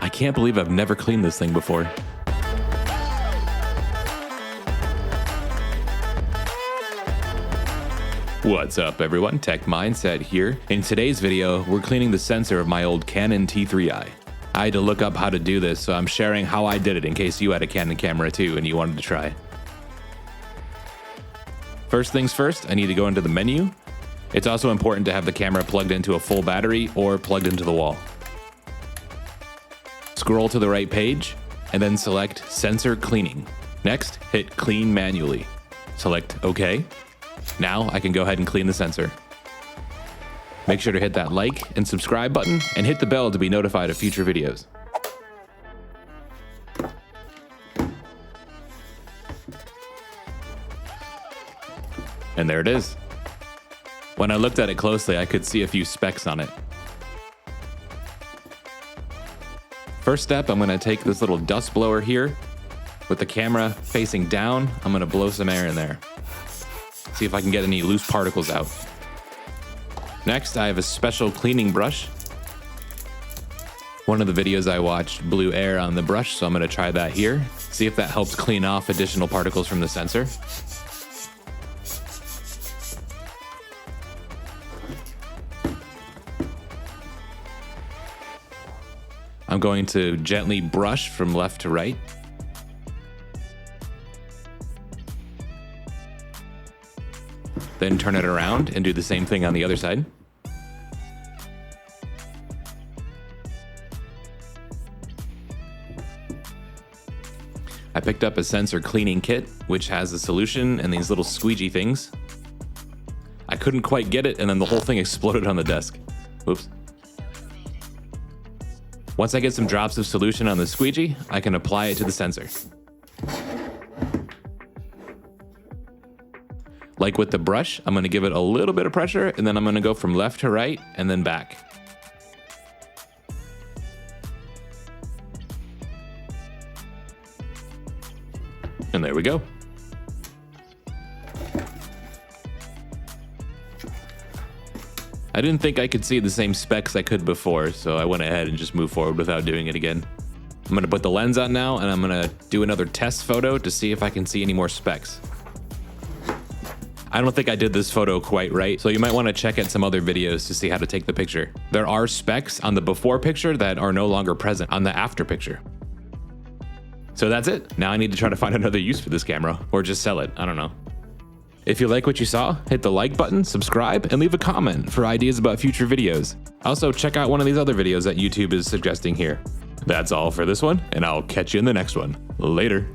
I can't believe I've never cleaned this thing before. What's up everyone, Tech Mindset here. In today's video, we're cleaning the sensor of my old Canon T3i. I had to look up how to do this, so I'm sharing how I did it in case you had a Canon camera too and you wanted to try. First things first, I need to go into the menu. It's also important to have the camera plugged into a full battery or plugged into the wall. Scroll to the right page and then select Sensor Cleaning. Next, hit Clean Manually. Select OK. Now I can go ahead and clean the sensor. Make sure to hit that like and subscribe button and hit the bell to be notified of future videos. And there it is. When I looked at it closely, I could see a few specks on it. First step, I'm going to take this little dust blower here. With the camera facing down, I'm going to blow some air in there. See if I can get any loose particles out. Next, I have a special cleaning brush. One of the videos I watched blew air on the brush, so I'm going to try that here. See if that helps clean off additional particles from the sensor. I'm going to gently brush from left to right. Then turn it around and do the same thing on the other side. I picked up a sensor cleaning kit, which has a solution and these little squeegee things. I couldn't quite get it, and then the whole thing exploded on the desk. Oops. Once I get some drops of solution on the squeegee, I can apply it to the sensor. Like with the brush, I'm going to give it a little bit of pressure, and then I'm going to go from left to right and then back. And there we go. I didn't think I could see the same specks I could before, so I went ahead and just moved forward without doing it again. I'm going to put the lens on now, and I'm going to do another test photo to see if I can see any more specks. I don't think I did this photo quite right, so you might want to check out some other videos to see how to take the picture. There are specks on the before picture that are no longer present on the after picture. So that's it. Now I need to try to find another use for this camera, or just sell it, I don't know. If you like what you saw, hit the like button, subscribe, and leave a comment for ideas about future videos. Also, check out one of these other videos that YouTube is suggesting here. That's all for this one, and I'll catch you in the next one. Later.